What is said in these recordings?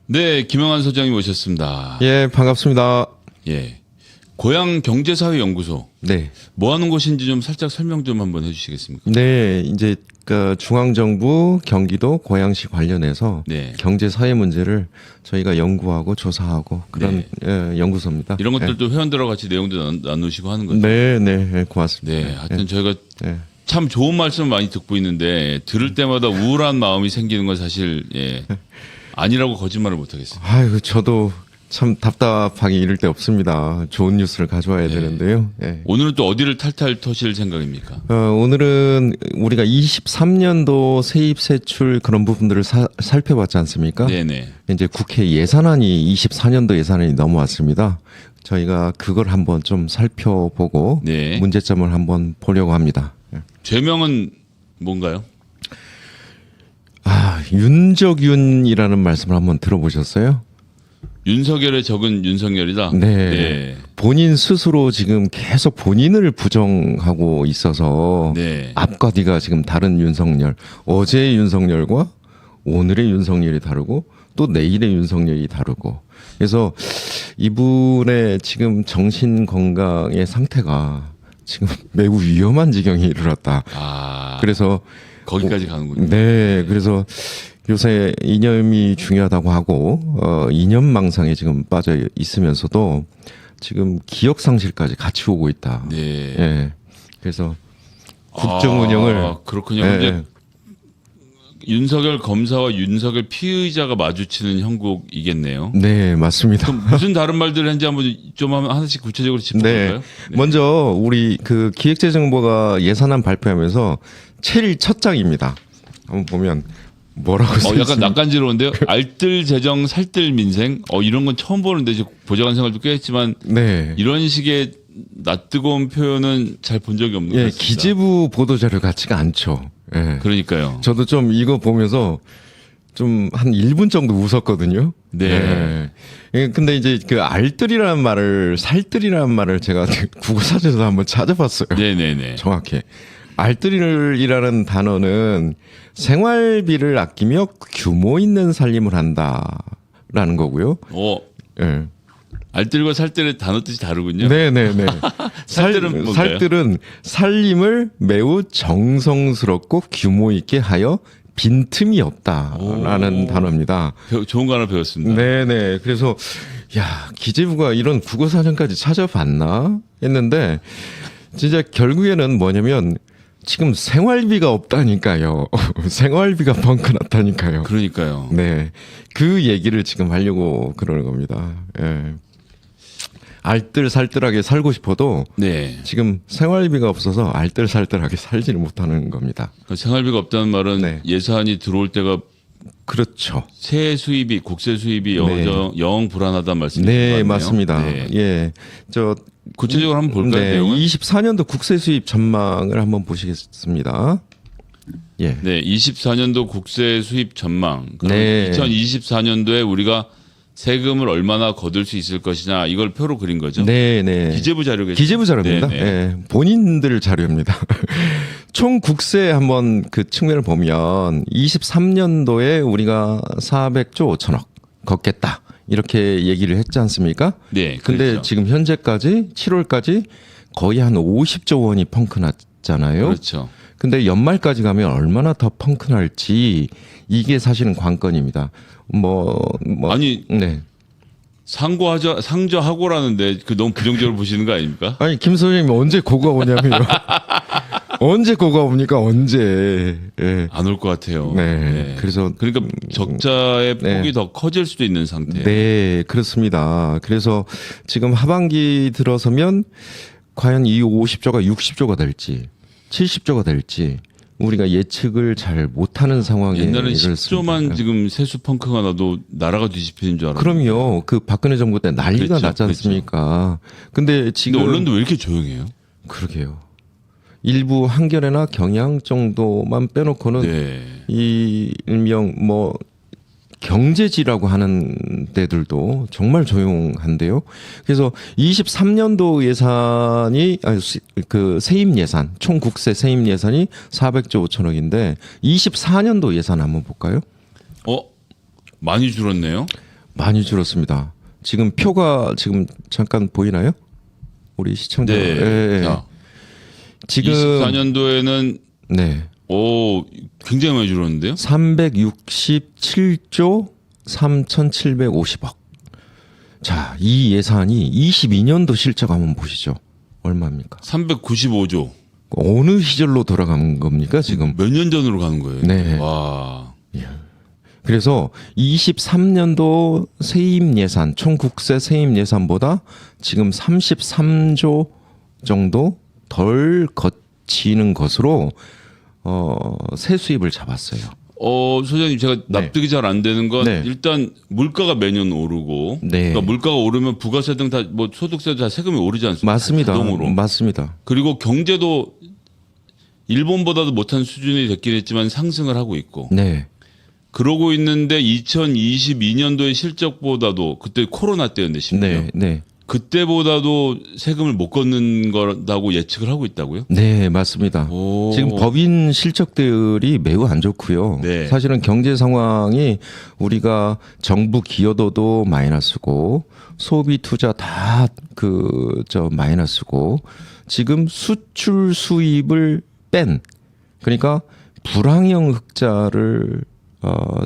네, 김영환 소장님 오셨습니다. 예, 반갑습니다. 예. 고향경제사회연구소. 네. 뭐 하는 곳인지 좀 살짝 설명 좀 한번 해주시겠습니까? 네, 이제 그 중앙정부 경기도 고양시 관련해서 네. 경제 사회 문제를 저희가 연구하고 조사하고 그런 연구소입니다. 이런 것들도 회원들하고 같이 내용도 나누시고 하는 거죠. 네, 네, 고맙습니다. 네, 하여튼 저희가 네. 참 좋은 말씀 많이 듣고 있는데 들을 때마다 우울한 마음이 생기는 건 사실 아니라고 거짓말을 못 하겠어요. 아이고, 저도 참 답답하게 이럴 때 없습니다. 좋은 뉴스를 가져와야 되는데요. 예. 오늘은 또 어디를 탈탈 터실 생각입니까? 오늘은 우리가 23년도 세입 세출 그런 부분들을 살펴봤지 않습니까? 네네. 이제 국회 예산안이 24년도 예산안이 넘어왔습니다. 저희가 그걸 한번 좀 살펴보고 네. 문제점을 한번 보려고 합니다. 죄명은 뭔가요? 윤적윤이라는 말씀을 한번 들어보셨어요? 윤석열의 적은 윤석열이다. 네. 본인 스스로 지금 계속 본인을 부정하고 있어서 네. 앞과 뒤가 지금 다른 윤석열, 어제의 윤석열과 오늘의 윤석열이 다르고 또 내일의 윤석열이 다르고 그래서 이분의 지금 정신 건강의 상태가 지금 매우 위험한 지경에 이르렀다. 그래서 거기까지 가는군요. 네, 그래서 요새 이념이 중요하다고 하고 이념망상에 지금 빠져 있으면서도 지금 기억 상실까지 같이 오고 있다. 네. 예. 그래서 국정 운영을 그렇군요. 예, 근데 윤석열 검사와 윤석열 피의자가 마주치는 형국이겠네요. 네, 맞습니다. 그럼 무슨 다른 말들을 했는지 한번 좀 하나씩 구체적으로 짚어볼까요? 네. 먼저 우리 그 기획재정부가 예산안 발표하면서 제일 첫 장입니다. 한번 보면 뭐라고 써 약간 있습니까? 낯간지러운데요. 알뜰 재정, 살뜰 민생. 이런 건 처음 보는데 이제 보좌관 생활도 꽤 했지만 네. 이런 식의 낯뜨거운 표현은 잘 본 적이 없는 것 예, 같습니다. 기재부 보도자료 같지가 않죠. 예. 그러니까요. 저도 좀 이거 보면서 좀 한 1분 정도 웃었거든요. 네. 예, 근데 이제 그 알뜰이라는 말을 살뜰이라는 말을 제가 국어사전에서 한번 찾아봤어요. 네네네. 정확히. 알뜰이라는 단어는 생활비를 아끼며 규모 있는 살림을 한다라는 거고요. 예. 알뜰과 살뜰의 단어 뜻이 다르군요. 네네네. 살뜰은 뭔가요? 살뜰은 살림을 매우 정성스럽고 규모 있게 하여 빈틈이 없다라는 단어입니다. 좋은 거 하나 배웠습니다. 네네. 그래서 야, 기재부가 이런 국어사전까지 찾아봤나 했는데 진짜 결국에는 뭐냐면 지금 생활비가 없다니까요. 생활비가 벙커 났다니까요. 그러니까요. 네. 그 얘기를 지금 하려고 그러는 겁니다. 예. 알뜰살뜰하게 살고 싶어도 네. 지금 생활비가 없어서 알뜰살뜰하게 살지를 못하는 겁니다. 생활비가 없다는 말은 네. 예산이 들어올 때가 그렇죠. 세 수입이 국세 수입이 영 불안하다는 말씀이신 것 네, 같네요. 맞습니다. 네. 예. 구체적으로 한번 볼까요? 네, 내용을? 24년도 국세 수입 전망을 한번 보시겠습니다. 예. 네, 24년도 국세 수입 전망. 네. 2024년도에 우리가 세금을 얼마나 거둘 수 있을 것이냐 이걸 표로 그린 거죠. 네, 네. 기재부 자료겠죠. 기재부 자료입니다. 네, 네. 예, 본인들 자료입니다. 총 국세 한번 그 측면을 보면 23년도에 우리가 400조 5천억 걷겠다. 이렇게 얘기를 했지 않습니까? 네. 근데 그렇죠. 지금 현재까지 7월까지 거의 한 50조 원이 펑크 났잖아요. 그렇죠. 근데 연말까지 가면 얼마나 더 펑크 날지 이게 사실은 관건입니다. 아니 네. 상저하고라는데 그 너무 부정적으로 보시는 거 아닙니까? 아니 김 선생님이 언제 고가 오냐고요. 언제 고가 옵니까? 언제? 예. 안 올 것 같아요. 네. 그래서 그러니까 적자의 네. 폭이 더 커질 수도 있는 상태. 네, 그렇습니다. 그래서 지금 하반기 들어서면 과연 이 50조가 60조가 될지 70조가 될지 우리가 예측을 잘 못하는 상황에 옛날엔 이르렀습니다. 10조만 지금 세수 펑크가 나도 나라가 뒤집히는 줄 알았는데. 그럼요. 그 박근혜 정부 때 난리가 그렇죠, 났지 않습니까? 근데 지금 근데 언론도 왜 이렇게 조용해요? 그러게요. 일부 한겨레나 경향 정도만 빼놓고는 네. 이 일명 경제지라고 하는 데들도 정말 조용한데요. 그래서 23년도 예산이 그 세입 예산 총 국세 세입 예산이 400조 5천억인데 24년도 예산 한번 볼까요? 많이 줄었네요. 많이 줄었습니다. 지금 표가 지금 잠깐 보이나요? 우리 시청자. 네. 예, 예. 자, 지금 24년도에는 네. 굉장히 많이 줄었는데요. 367조 3,750억. 자, 이 예산이 22년도 실적 한번 보시죠. 얼마입니까? 395조. 어느 시절로 돌아간 겁니까, 지금? 몇 년 전으로 가는 거예요. 네. 와. 그래서 23년도 세입 예산, 총 국세 세입 예산보다 지금 33조 정도 덜 거치는 것으로 세수입을 잡았어요. 소장님 제가 납득이 잘 안 되는 건 네. 일단 물가가 매년 오르고 네. 그러니까 물가가 오르면 부가세 등 다 뭐 소득세도 다 세금이 오르지 않습니까? 맞습니다. 자동으로. 맞습니다. 그리고 경제도 일본보다도 못한 수준이 됐긴 했지만 상승을 하고 있고 네. 그러고 있는데 2022년도의 실적보다도 그때 코로나 때였는데 심지어 네. 네. 그때보다도 세금을 못 걷는 거라고 예측을 하고 있다고요? 네, 맞습니다. 오. 지금 법인 실적들이 매우 안 좋고요. 네. 사실은 경제 상황이 우리가 정부 기여도도 마이너스고 소비 투자 다 마이너스고 지금 수출 수입을 뺀 그러니까 불황형 흑자를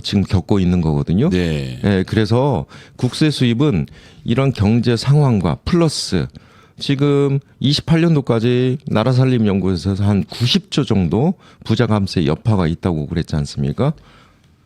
지금 겪고 있는 거거든요. 네. 예, 그래서 국세 수입은 이런 경제 상황과 플러스 지금 28년도까지 나라살림연구소에서 한 90조 정도 부자 감세 여파가 있다고 그랬지 않습니까?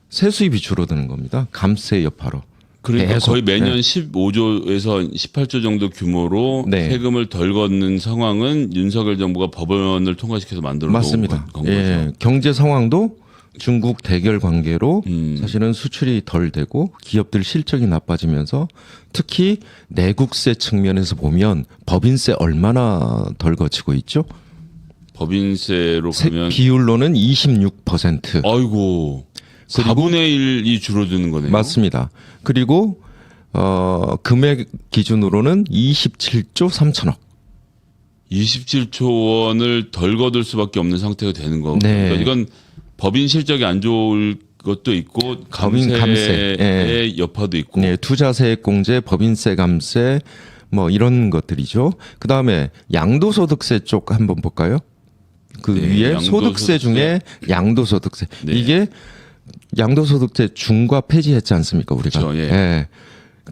세수입이 줄어드는 겁니다. 감세 여파로. 그러니까 계속. 거의 매년 네. 15조에서 18조 정도 규모로 네. 세금을 덜 걷는 상황은 윤석열 정부가 법원을 통과시켜서 만들어 놓은 맞습니다. 건 거죠. 예, 경제 상황도 중국 대결 관계로 사실은 수출이 덜 되고 기업들 실적이 나빠지면서 특히 내국세 측면에서 보면 법인세 얼마나 덜 거치고 있죠? 법인세로 보면 비율로는 26%. 아이고 그리고- 4분의 1이 줄어드는 거네요. 맞습니다. 그리고 금액 기준으로는 27조 3천억. 27조 원을 덜 거둘 수밖에 없는 상태가 되는 거고. 네. 그러니까 이건 법인 실적이 안 좋을 것도 있고 법인 감세의 감세. 예. 여파도 있고. 네, 투자세액 공제, 법인세 감세 뭐 이런 것들이죠. 그다음에 양도소득세 쪽 한번 볼까요? 그 네, 위에 양도소득세. 소득세 중에 양도소득세. 네. 이게 양도소득세 중과 폐지했지 않습니까, 우리가? 그렇죠, 예. 예.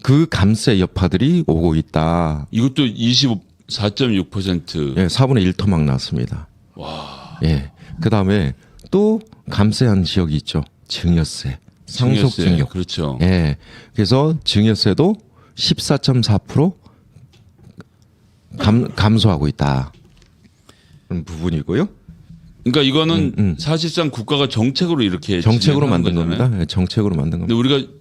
그 감세 여파들이 오고 있다. 이것도 24.6%. 예, 4분의 1 토막 났습니다. 와. 예. 그다음에 또 감세한 지역이 있죠. 증여세, 상속 증여세. 증여. 그렇죠. 예. 그래서 증여세도 14.4% 감소하고 있다. 그런 부분이고요. 그러니까 이거는 사실상 국가가 정책으로 이렇게 정책으로 진행하는 만든 거잖아요. 겁니다. 예, 정책으로 만든 근데 겁니다. 우리가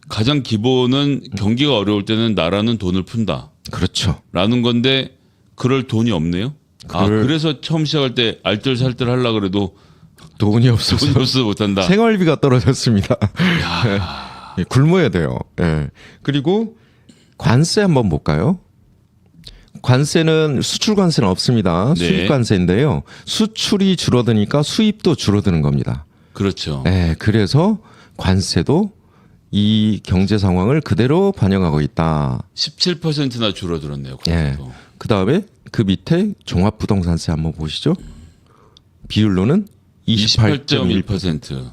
가장 기본은 경기가 어려울 때는 나라는 돈을 푼다라는 그렇죠. 건데 그럴 돈이 없네요. 그래서 처음 시작할 때 알뜰살뜰 하려 그래도 돈이 없어서 돈이 없어서 못한다. 생활비가 떨어졌습니다. 예, 굶어야 돼요. 예. 그리고 관세 한번 볼까요? 관세는 수출 관세는 없습니다. 네. 수입 관세인데요. 수출이 줄어드니까 수입도 줄어드는 겁니다. 그렇죠. 예, 그래서 관세도 이 경제 상황을 그대로 반영하고 있다. 17%나 줄어들었네요. 예. 그것도. 그 다음에 그 밑에 종합부동산세 한번 보시죠. 비율로는 28.1%. 28.1%.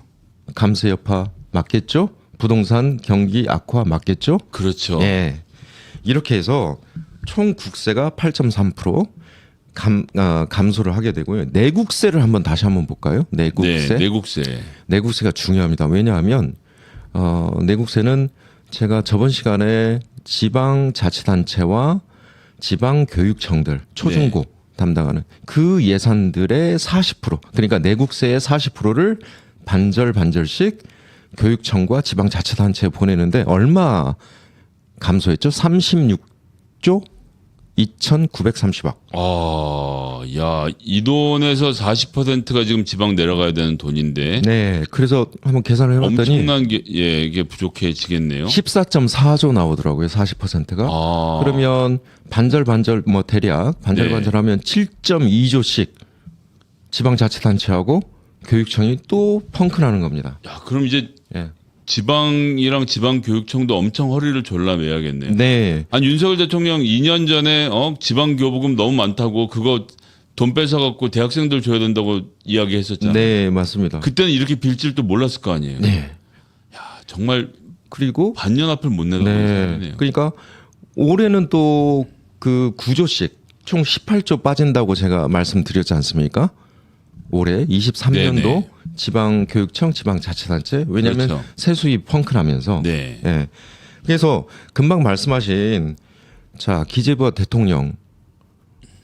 감세 여파 맞겠죠? 부동산 경기 악화 맞겠죠? 그렇죠. 예. 이렇게 해서 총 국세가 8.3% 감소를 하게 되고요. 내국세를 다시 한번 볼까요? 내국세. 네, 내국세. 내국세가 중요합니다. 왜냐하면 내국세는 제가 저번 시간에 지방자치단체와 지방교육청들 초중고 담당하는 그 예산들의 40% 그러니까 내국세의 40%를 반절씩 교육청과 지방자치단체에 보내는데 얼마 감소했죠? 36조 2,930억. 야, 이 돈에서 40%가 지금 지방 내려가야 되는 돈인데 네, 그래서 한번 계산을 해봤더니 엄청난 게 이게 부족해지겠네요. 14.4조 나오더라고요. 40%가. 그러면 반절 뭐 대략 반절하면 7.2조씩 지방자치단체하고 교육청이 또 펑크 나는 겁니다. 야, 그럼 이제 예. 지방이랑 지방교육청도 엄청 허리를 졸라매야겠네요. 네. 아니 윤석열 대통령 2년 전에 지방교부금 너무 많다고 그거 돈 뺏어갖고 대학생들 줘야 된다고 이야기했었잖아요. 네, 맞습니다. 그때는 이렇게 빌 줄도 몰랐을 거 아니에요. 네. 야, 정말 그리고 반년 앞을 못 내다보는 네. 상황이네요. 그러니까 올해는 또 그 9조씩 총 18조 빠진다고 제가 말씀드렸지 않습니까? 올해 23년도 네네. 지방교육청, 지방자치단체 왜냐하면 그렇죠. 세수입 펑크나면서 네. 예. 그래서 금방 말씀하신 자 기재부와 대통령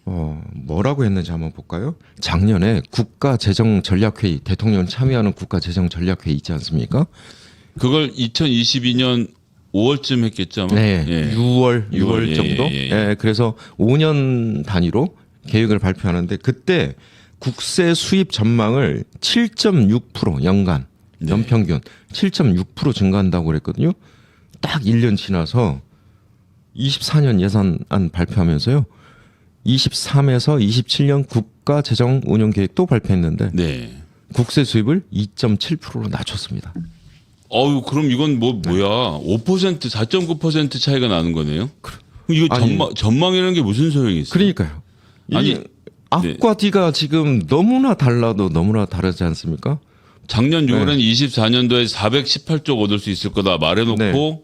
뭐라고 했는지 한번 볼까요? 작년에 국가재정전략회의 대통령 참여하는 국가재정전략회의 있지 않습니까? 그걸 2022년 5월쯤 했겠죠. 아마? 네, 예. 6월 예, 정도. 예, 예. 예, 그래서 5년 단위로 계획을 발표하는데 그때 국세 수입 전망을 7.6% 연간 네. 연평균 7.6% 증가한다고 그랬거든요. 딱 1년 지나서 24년 예산안 발표하면서요. 23에서 27년 국가 재정 운영 계획도 발표했는데 네. 국세 수입을 2.7%로 낮췄습니다. 그럼 이건 뭐야? 5% 4.9% 차이가 나는 거네요. 그럼 이거 아니, 전망이라는 게 무슨 소용이 있어요? 그러니까요. 아니, 아니 앞과 뒤가 지금 너무나 달라도 너무나 다르지 않습니까? 작년 6월엔 24년도에 418조 얻을 수 있을 거다 말해놓고 네.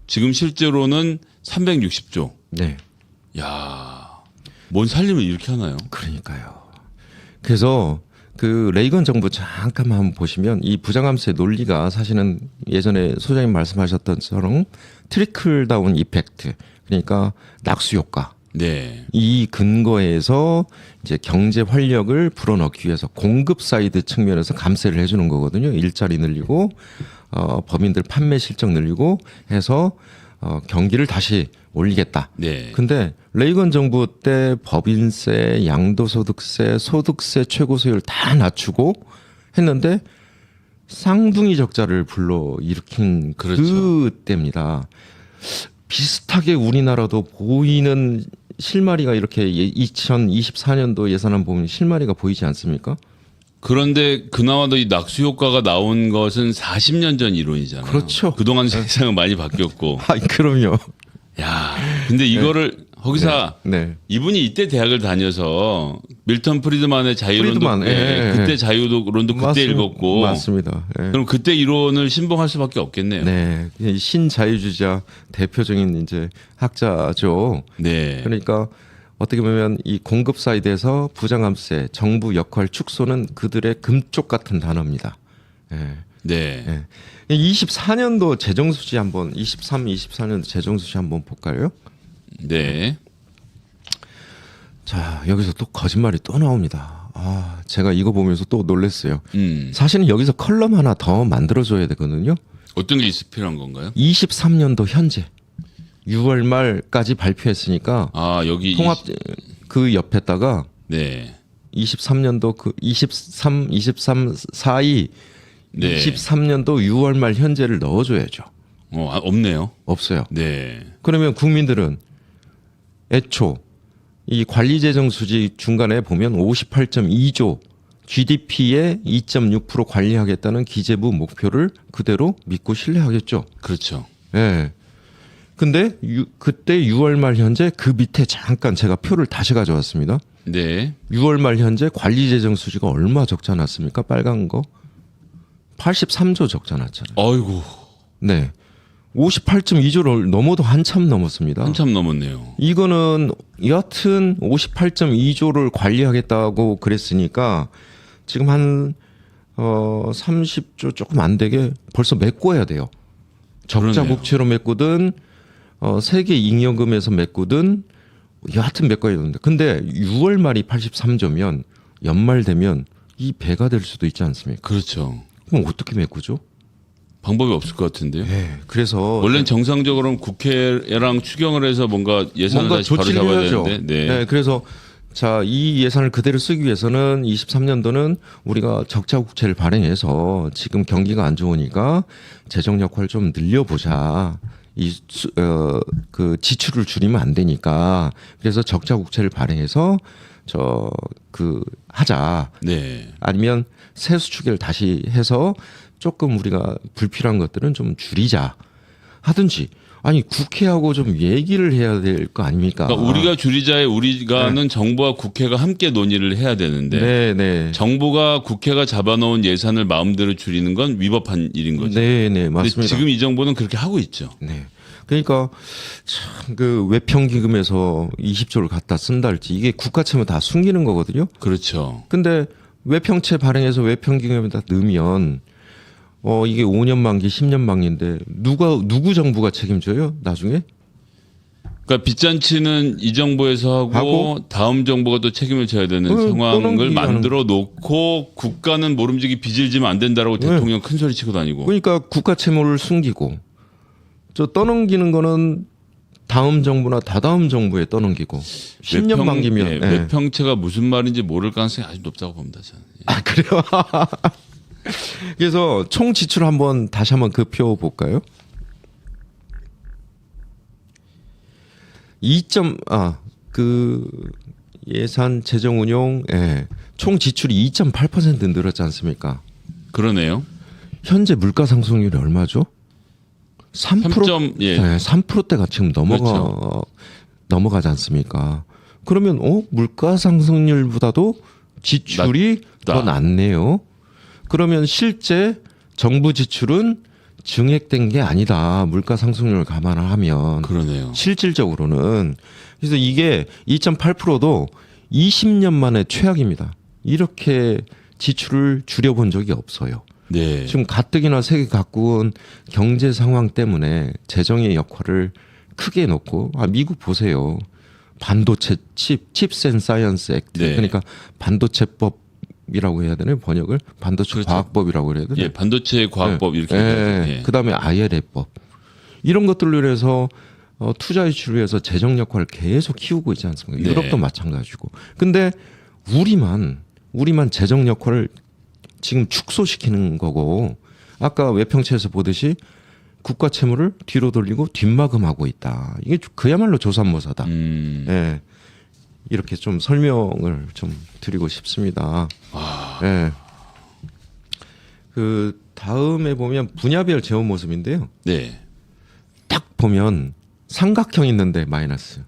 지금 실제로는 360조. 네. 야, 뭔 살림을 이렇게 하나요? 그러니까요. 그래서 그 레이건 정부 잠깐만 한번 보시면 이 부정함수의 논리가 사실은 예전에 소장님 말씀하셨던 처럼 트리클 다운 이펙트 그러니까 낙수 효과 네. 이 근거에서 이제 경제 활력을 불어넣기 위해서 공급 사이드 측면에서 감세를 해주는 거거든요. 일자리 늘리고 법인들 판매 실적 늘리고 해서 경기를 다시 올리겠다. 네. 근데 레이건 정부 때 법인세, 양도소득세, 소득세 최고세율 다 낮추고 했는데 쌍둥이 적자를 불러 일으킨 그렇죠. 그때입니다. 비슷하게 우리나라도 보이는 실마리가 이렇게 2024년도 예산안 보면 실마리가 보이지 않습니까? 그런데 그나마도 이 낙수 효과가 나온 것은 40년 전 이론이잖아요. 그렇죠. 그동안 세상은 많이 바뀌었고. 아, 그럼요. 야, 근데 이거를 허기사 네. 이분이 이때 대학을 다녀서 밀턴 프리드만의 자유론도 프리드만, 예, 그때 예. 자유론도 그때 읽었고 맞습니다. 예. 그럼 그때 이론을 신봉할 수밖에 없겠네요. 네, 신자유주의자 대표적인 이제 학자죠. 네. 그러니까 어떻게 보면 이 공급 사이드에서 부정함세, 정부 역할 축소는 그들의 금쪽 같은 단어입니다. 예. 네. 예. 24년도 재정수지 한번 23, 24년도 재정수지 한번 볼까요? 네. 자, 여기서 또 거짓말이 또 나옵니다. 아, 제가 이거 보면서 또 놀랐어요. 사실은 여기서 컬럼 하나 더 만들어줘야 되거든요. 어떤 게 필요한 건가요? 23년도 현재 6월 말까지 발표했으니까 아, 여기 통합 그 옆에다가 네. 23년도 그 23 사이 네. 23년도 6월 말 현재를 넣어줘야죠. 없네요. 없어요. 네. 그러면 국민들은 애초 이 관리재정 수지 중간에 보면 58.2조 GDP의 2.6% 관리하겠다는 기재부 목표를 그대로 믿고 신뢰하겠죠. 그렇죠. 예. 근데 그때 6월 말 현재 그 밑에 잠깐 제가 표를 다시 가져왔습니다. 네. 6월 말 현재 관리재정 수지가 얼마 적자 났습니까? 빨간 거 83조 적자 났잖아요. 아이고, 네. 58.2조를 넘어도 한참 넘었습니다. 한참 넘었네요. 이거는 여하튼 58.2조를 관리하겠다고 그랬으니까 지금 한 30조 조금 안 되게 벌써 메꿔야 돼요. 적자 그러네요. 국채로 메꾸든 세계 잉여금에서 메꾸든 여하튼 메꿔야 되는데 근데 6월 말이 83조면 연말 되면 이 배가 될 수도 있지 않습니까? 그렇죠. 그럼 어떻게 메꾸죠? 방법이 없을 것 같은데요. 네, 그래서 원래는 정상적으로는 국회랑 추경을 해서 뭔가 예산을 뭔가 다시 바로 조치를 잡아야 해야죠. 되는데. 네. 네, 그래서 자, 이 예산을 그대로 쓰기 위해서는 23년도는 우리가 적자 국채를 발행해서 지금 경기가 안 좋으니까 재정 역할을 좀 늘려보자. 그 지출을 줄이면 안 되니까 그래서 적자 국채를 발행해서 하자. 네. 아니면 세수 추계를 다시 해서 조금 우리가 불필요한 것들은 좀 줄이자 하든지 아니 국회하고 좀 얘기를 해야 될 거 아닙니까? 그러니까 우리가 줄이자에 우리가는 정부와 국회가 함께 논의를 해야 되는데 네. 정부가 국회가 잡아놓은 예산을 마음대로 줄이는 건 위법한 일인 거죠. 네, 근데 맞습니다. 지금 이 정부는 그렇게 하고 있죠. 네. 그러니까 참 그 외평기금에서 20조를 갖다 쓴다 할지 이게 국가채무 다 숨기는 거거든요. 그렇죠. 근데 외평채 발행해서 외평기금에다 넣으면 이게 5년 만기, 10년 만기인데 누구 정부가 책임져요? 나중에? 그러니까 빚잔치는 이 정부에서 하고 다음 정부가 또 책임을 져야 되는 상황을 떠넘기기 만들어 놓고 국가는 모름지기 빚을 지면 안 된다라고 대통령 큰 소리 치고 다니고. 그러니까 국가 채무를 숨기고 저 떠넘기는 거는 다음 정부나 다다음 정부에 떠넘기고 10년 만기면 예, 외평채가 무슨 말인지 모를 가능성이 아주 높다고 봅니다. 저는. 예. 아 그래요? 그래서 총 지출 한번 다시 한번 그 표 볼까요? 그 예산 재정 운용 총 지출이 2.8% 늘었지 않습니까? 그러네요. 현재 물가 상승률이 얼마죠? 3%. 예. 네, 3%대가 지금 넘어가지 않습니까? 그러면 물가 상승률보다도 지출이 더 낮네요. 그러면 실제 정부 지출은 증액된 게 아니다. 물가 상승률을 감안을 하면. 그러네요. 실질적으로는. 그래서 이게 2.8%도 20년 만에 최악입니다. 이렇게 지출을 줄여본 적이 없어요. 네. 지금 가뜩이나 세계 각국은 경제 상황 때문에 재정의 역할을 크게 놓고 미국 보세요. 반도체 칩스 앤 사이언스 액트. 네. 그러니까 반도체법이라고 해야 되나요? 번역을 반도체 그렇죠. 과학법이라고 해야 되나요? 예, 반도체 과학법 이렇게. 예. 그다음에 IRA법 이런 것들로 해서 투자 유치를 위해서 재정 역할을 계속 키우고 있지 않습니까? 네. 유럽도 마찬가지고. 근데 우리만 재정 역할을 지금 축소시키는 거고 아까 외평채에서 보듯이 국가 채무를 뒤로 돌리고 뒷마금하고 있다. 이게 그야말로 조삼모사다. 예. 이렇게 좀 설명을 좀 드리고 싶습니다. 예. 그 다음에 보면 분야별 재원 모습인데요. 네. 딱 보면 삼각형 있는데 마이너스.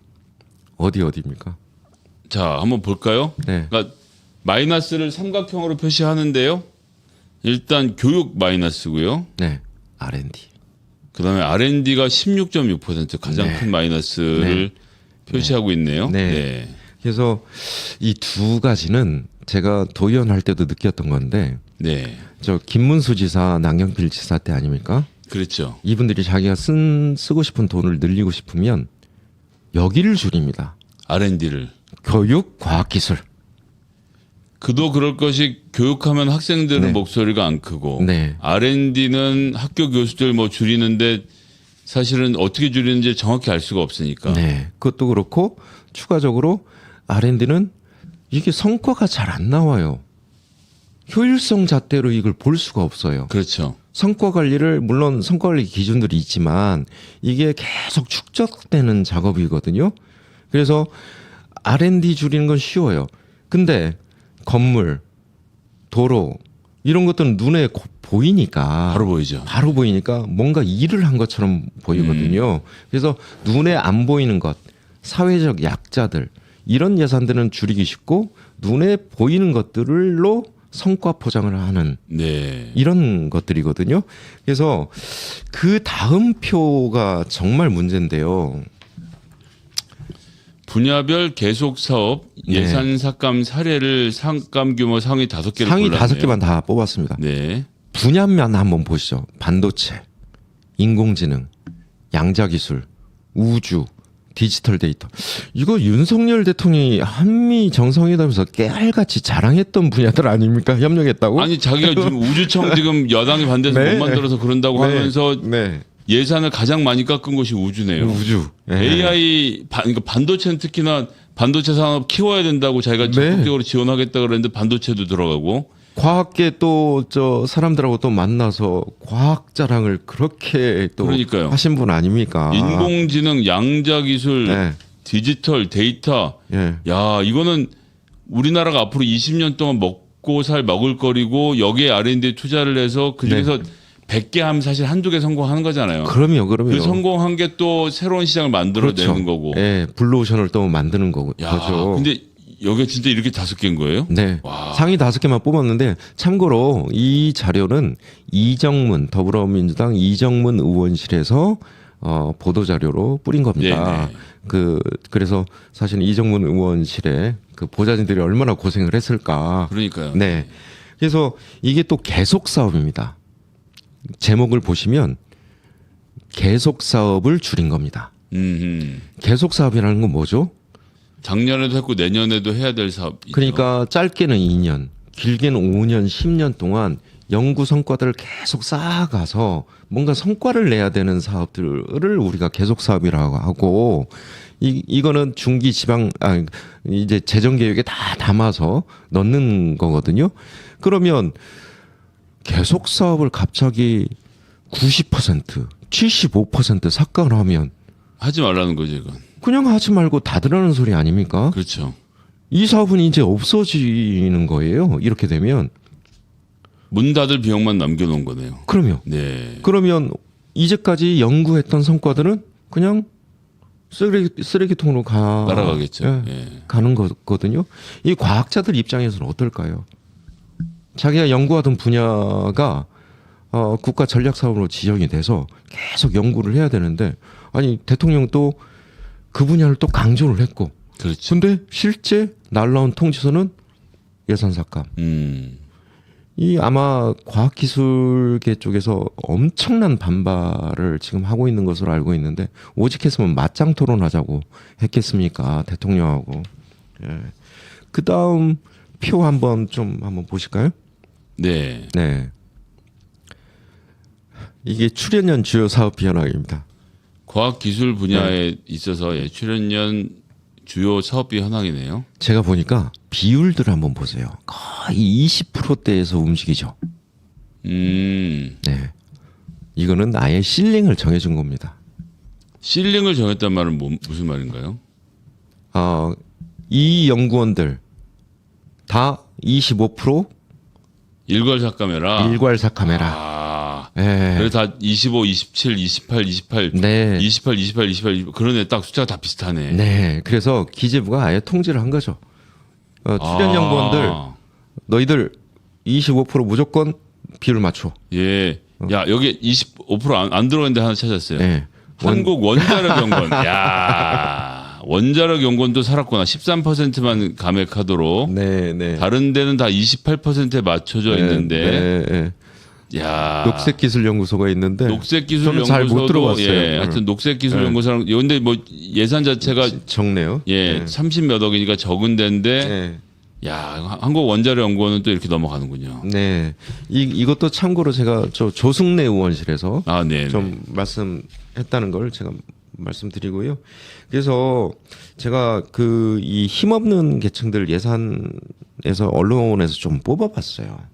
어디입니까? 자, 한번 볼까요? 네. 그러니까 마이너스를 삼각형으로 표시하는데요. 일단 교육 마이너스고요. 네. R&D. 그다음에 R&D가 16.6% 가장 네. 큰 마이너스를 표시하고 있네요. 네. 그래서 이 두 가지는 제가 도의원 때도 느꼈던 건데 네. 저 김문수 지사, 남경필 지사 때 아닙니까? 그렇죠. 이분들이 자기가 쓰고 싶은 돈을 늘리고 싶으면 여기를 줄입니다. R&D를. 교육, 과학기술. 그도 그럴 것이 교육하면 학생들은 네. 목소리가 안 크고 네. R&D는 학교 교수들 뭐 줄이는데 사실은 어떻게 줄이는지 정확히 알 수가 없으니까. 네. 그것도 그렇고 추가적으로 R&D는 이게 성과가 잘 안 나와요. 효율성 잣대로 이걸 볼 수가 없어요. 그렇죠. 성과 관리를 물론 성과 관리 기준들이 있지만 이게 계속 축적되는 작업이거든요. 그래서 R&D 줄이는 건 쉬워요. 근데 건물, 도로 이런 것들은 눈에 보이니까 바로 보이죠. 뭔가 일을 한 것처럼 보이거든요. 그래서 눈에 안 보이는 것, 사회적 약자들 이런 예산들은 줄이기 쉽고 눈에 보이는 것들로 성과 포장을 하는 네. 이런 것들이거든요. 그래서 그 다음 표가 정말 문제인데요. 분야별 계속 사업 예산 삭감 사례를 삭감 규모 상위 5개를 상위 골랐네요. 5개만 다 뽑았습니다. 네. 분야만 한번 보시죠. 반도체, 인공지능, 양자기술, 우주, 디지털 데이터. 이거 윤석열 대통령이 한미 정상회담에서 깨알같이 자랑했던 분야들 아닙니까? 협력했다고? 아니 자기가 지금 우주청 지금 여당이 반대해서 네. 못 만들어서 그런다고 하면서 네. 예산을 가장 많이 깎은 것이 우주네요. 우주. 네. AI 그러니까 반도체는 특히나 반도체 산업 키워야 된다고 자기가 적극적으로 지원하겠다 그랬는데 반도체도 들어가고 과학계 또 저 사람들하고 또 만나서 과학 자랑을 그렇게 또 그러니까요. 하신 분 아닙니까? 인공지능, 양자기술, 네. 디지털, 데이터. 예. 야 이거는 우리나라가 앞으로 20년 동안 먹고 살 먹을거리고 여기에 R&D 투자를 해서 그중에서 100개 하면 사실 한두 개 성공하는 거잖아요. 그럼요. 그 성공한 게 또 새로운 시장을 만들어내는 그렇죠. 거고. 예, 블루오션을 또 만드는 거고. 야, 거죠. 근데 여기 진짜 이렇게 5개인 거예요? 네. 와. 상위 5개만 뽑았는데 참고로 이 자료는 이정문 더불어민주당 이정문 의원실에서 보도 자료로 뿌린 겁니다. 네네. 그래서 사실 이정문 의원실에 그 보좌진들이 얼마나 고생을 했을까. 그러니까요. 네. 그래서 이게 또 계속 사업입니다. 제목을 보시면 계속 사업을 줄인 겁니다. 계속 사업이라는 건 뭐죠? 작년에도 했고 내년에도 해야 될 사업. 그러니까 짧게는 2년, 길게는 5년, 10년 동안 연구 성과들을 계속 쌓아가서 뭔가 성과를 내야 되는 사업들을 우리가 계속 사업이라고 하고 이거는 중기 지방 이제 재정 계획에 다 담아서 넣는 거거든요. 그러면 계속 사업을 갑자기 90%, 75% 삭감을 하면 하지 말라는 거죠, 이건. 그냥 하지 말고 닫으라는 소리 아닙니까? 그렇죠. 이 사업은 이제 없어지는 거예요. 이렇게 되면. 문 닫을 비용만 남겨놓은 거네요. 그러면. 네. 그러면 이제까지 연구했던 성과들은 그냥 쓰레기통으로 날아가겠죠. 예, 예. 가는 거거든요. 이 과학자들 입장에서는 어떨까요? 자기가 연구하던 분야가 국가 전략 사업으로 지정이 돼서 계속 연구를 해야 되는데 아니 대통령도 그 분야를 또 강조를 했고 그렇죠. 근데 실제 날라온 통지서는 예산 삭감. 이 아마 과학기술계 쪽에서 엄청난 반발을 지금 하고 있는 것으로 알고 있는데 오직 했으면 맞짱 토론하자고 했겠습니까 대통령하고. 예. 그 다음 표 한번 보실까요? 네. 네. 이게 출연연 주요 사업 비현황입니다. 과학기술 분야에 있어서 출연연 주요 사업비 현황이네요. 제가 보니까 비율들을 한번 보세요. 거의 20%대에서 움직이죠. 네. 이거는 아예 실링을 정해준 겁니다. 실링을 정했단 말은 무슨 말인가요? 이 연구원들 다 25% 일괄 삭감해라. 일괄 삭감해라. 예. 그래서 다 25, 27, 28, 28, 네. 28, 28, 28, 그러네. 딱 숫자가 다 비슷하네. 네. 그래서 기재부가 아예 통지를 한 거죠. 출연 연구원들 너희들 25% 무조건 비율 맞춰. 예. 야, 여기 25% 안 들어갔는데 하나 찾았어요. 네. 한국 원자력 연구원. 야, 원자력 연구원도 살았구나. 13%만 감액하도록. 네. 다른 데는 다 28%에 맞춰져 있는데. 네. 야. 녹색기술연구소가 있는데 녹색기술연구소도 잘 못 들어봤어요. 예, 하여튼 녹색기술연구소랑 근데 뭐 예산 자체가 적네요. 예, 30몇 억이니까 적은 데인데 야, 한국 원자력 연구원은 또 이렇게 넘어가는군요. 네. 이것도 참고로 제가 조승래 의원실에서 네. 좀 말씀했다는 걸 제가 말씀드리고요. 그래서 제가 이 힘없는 계층들 예산에서 언론에서 좀 뽑아봤어요.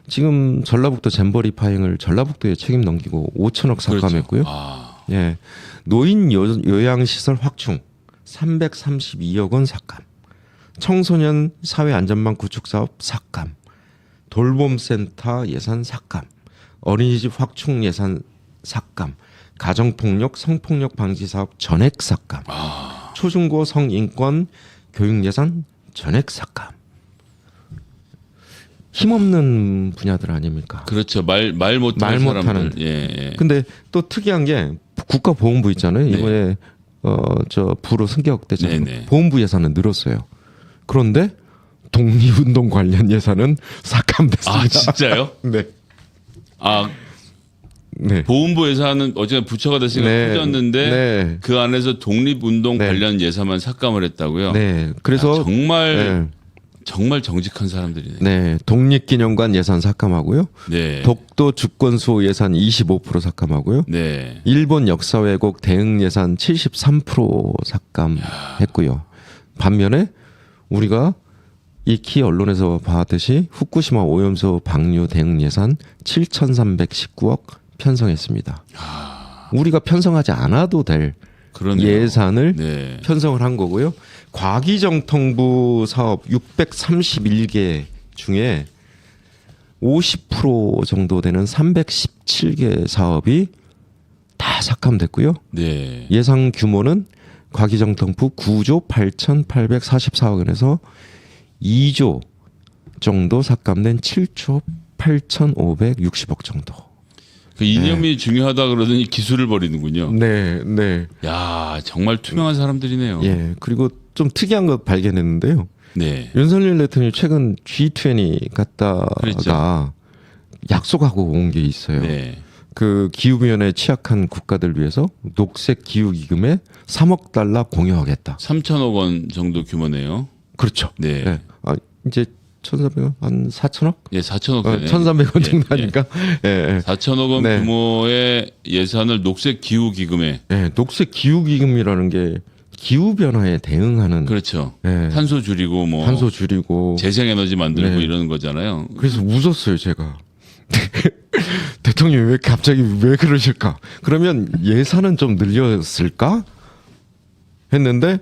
지금 전라북도 잼버리 파행을 전라북도에 책임 넘기고 5천억 삭감했고요. 그렇죠. 예. 노인 요양시설 확충 332억 원 삭감. 청소년 사회안전망 구축 사업 삭감. 돌봄센터 예산 삭감. 어린이집 확충 예산 삭감. 가정폭력 성폭력 방지 사업 전액 삭감. 초중고 성인권 교육 예산 전액 삭감. 힘없는 분야들 아닙니까? 그렇죠. 말 못하는 사람들. 예. 근데 또 특이한 게 국가보훈부 있잖아요. 이번에 부로 승격됐잖아요. 네네. 보훈부 예산은 늘었어요. 그런데 독립운동 관련 예산은 삭감됐습니다. 진짜요? 네. 네. 보훈부 예산은 어제가 부처가 됐으니까 커졌는데 그 안에서 독립운동 관련 예산만 삭감을 했다고요? 네. 그래서 정말 정직한 사람들이네. 네, 독립기념관 예산 삭감하고요. 네. 독도 주권수호 예산 25% 삭감하고요. 네. 일본 역사 왜곡 대응 예산 73% 삭감했고요. 반면에 우리가 익히 언론에서 봤듯이 후쿠시마 오염수 방류 대응 예산 7,319억 편성했습니다. 우리가 편성하지 않아도 될 그러네요. 예산을 편성을 한 거고요. 과기정통부 사업 631개 중에 50% 정도 되는 317개 사업이 다 삭감됐고요. 네. 예상 규모는 과기정통부 9조 8,844억 원에서 2조 정도 삭감된 7조 8,560억 정도. 그 이념이 중요하다 그러더니 기술을 벌이는군요. 네, 네. 야, 정말 투명한 사람들이네요. 예. 그리고 좀 특이한 거 발견했는데요. 네. 윤석열 대통령이 최근 G20 갔다가 그랬죠. 약속하고 온 게 있어요. 네. 그 기후변화에 취약한 국가들 위해서 녹색 기후기금에 3억 달러 공유하겠다. 3천억 원 정도 규모네요. 그렇죠. 네. 예. 아, 이제 1,400원? 한 4천억? 예, 4천억 되네. 1,300원 예, 정도 예. 하니까. 예, 예. 4천억 원 네. 규모의 예산을 녹색 기후 기금에 예, 녹색 기후기금이라는 게 기후변화에 대응하는 그렇죠. 예, 탄소 줄이고 뭐 탄소 줄이고. 재생에너지 만들고 네. 이러는 거잖아요. 그래서 웃었어요, 제가. 대통령이 왜 갑자기 왜 그러실까? 그러면 예산은 좀 늘렸을까? 했는데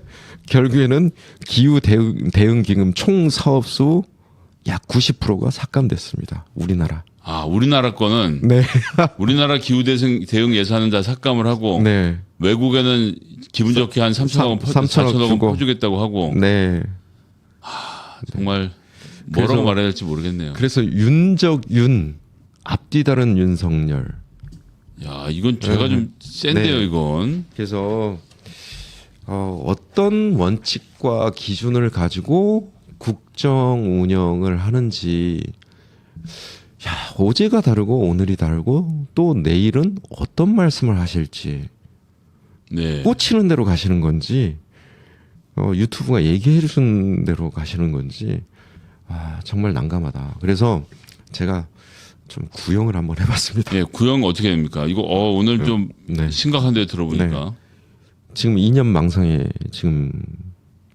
결국에는 기후 대응 기금 총 사업수 약 90%가 삭감됐습니다. 우리나라. 아, 우리나라 거는 네. 우리나라 기후 대응 예산은 다 삭감을 하고 네. 외국에는 기분 좋게 한 3천억 원, 3천억 4천억 원 주고. 퍼주겠다고 하고 네. 정말 뭐라고 그래서- 말해야 될지 모르겠네요. 그래서 윤 앞뒤다른 윤석열. 야, 이건 제가 좀 센데요, 네. 이건. 그래서 어떤 원칙과 기준을 가지고 국정 운영을 하는지 어제가 다르고 오늘이 다르고 또 내일은 어떤 말씀을 하실지 네. 꽂히는 대로 가시는 건지 유튜브가 얘기해 주는 대로 가시는 건지 정말 난감하다. 그래서 제가 좀 구형을 한번 해봤습니다. 예, 구형 어떻게 됩니까? 이거 오늘 좀 네. 심각한데 들어보니까. 지금 2년 망상에 지금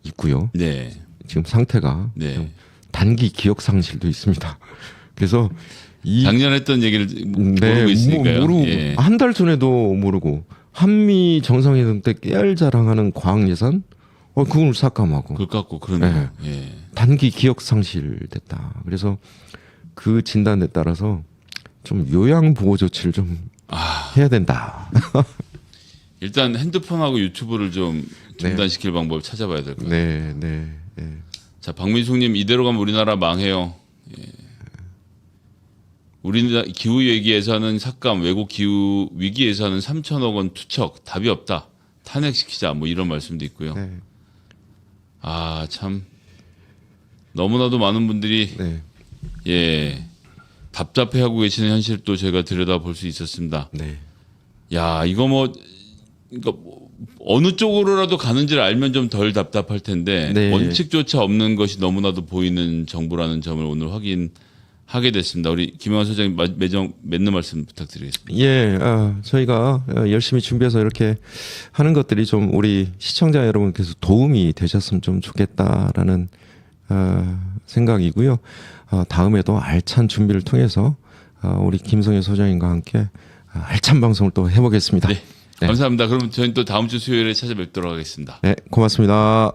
있고요. 네. 지금 상태가 네. 좀 단기 기억 상실도 있습니다. 그래서 작년에 했던 얘기를 모르고 있으니까요. 모르고 예. 한 달 전에도 모르고 한미 정상회담 때 깨알 자랑하는 과학 예산 그걸 삭감하고 그걸 갖고 그러네요. 예. 단기 기억 상실됐다. 그래서 그 진단에 따라서 좀 요양 보호 조치를 좀 해야 된다. 일단 핸드폰하고 유튜브를 좀 중단시킬 방법을 찾아봐야 될 것 같아요. 네. 자, 박민숙님 이대로 가면 우리나라 망해요. 예. 우리나라 기후 얘기에서는 삭감, 외국 기후 위기에서는 3천억 원 투척, 답이 없다. 탄핵시키자, 뭐 이런 말씀도 있고요. 네. 아, 참 너무나도 많은 분들이 네. 예 답답해하고 계시는 현실도 제가 들여다볼 수 있었습니다. 네. 야, 이거 그러니까 어느 쪽으로라도 가는지를 알면 좀 덜 답답할 텐데 네. 원칙조차 없는 것이 너무나도 보이는 정부라는 점을 오늘 확인하게 됐습니다. 우리 김영환 소장님 맺는 말씀 부탁드리겠습니다. 예, 저희가 열심히 준비해서 이렇게 하는 것들이 좀 우리 시청자 여러분께서 도움이 되셨으면 좀 좋겠다라는 생각이고요. 다음에도 알찬 준비를 통해서 우리 김성현 소장님과 함께 알찬 방송을 또 해보겠습니다. 네, 감사합니다. 그럼 저희는 또 다음 주 수요일에 찾아뵙도록 하겠습니다. 네, 고맙습니다.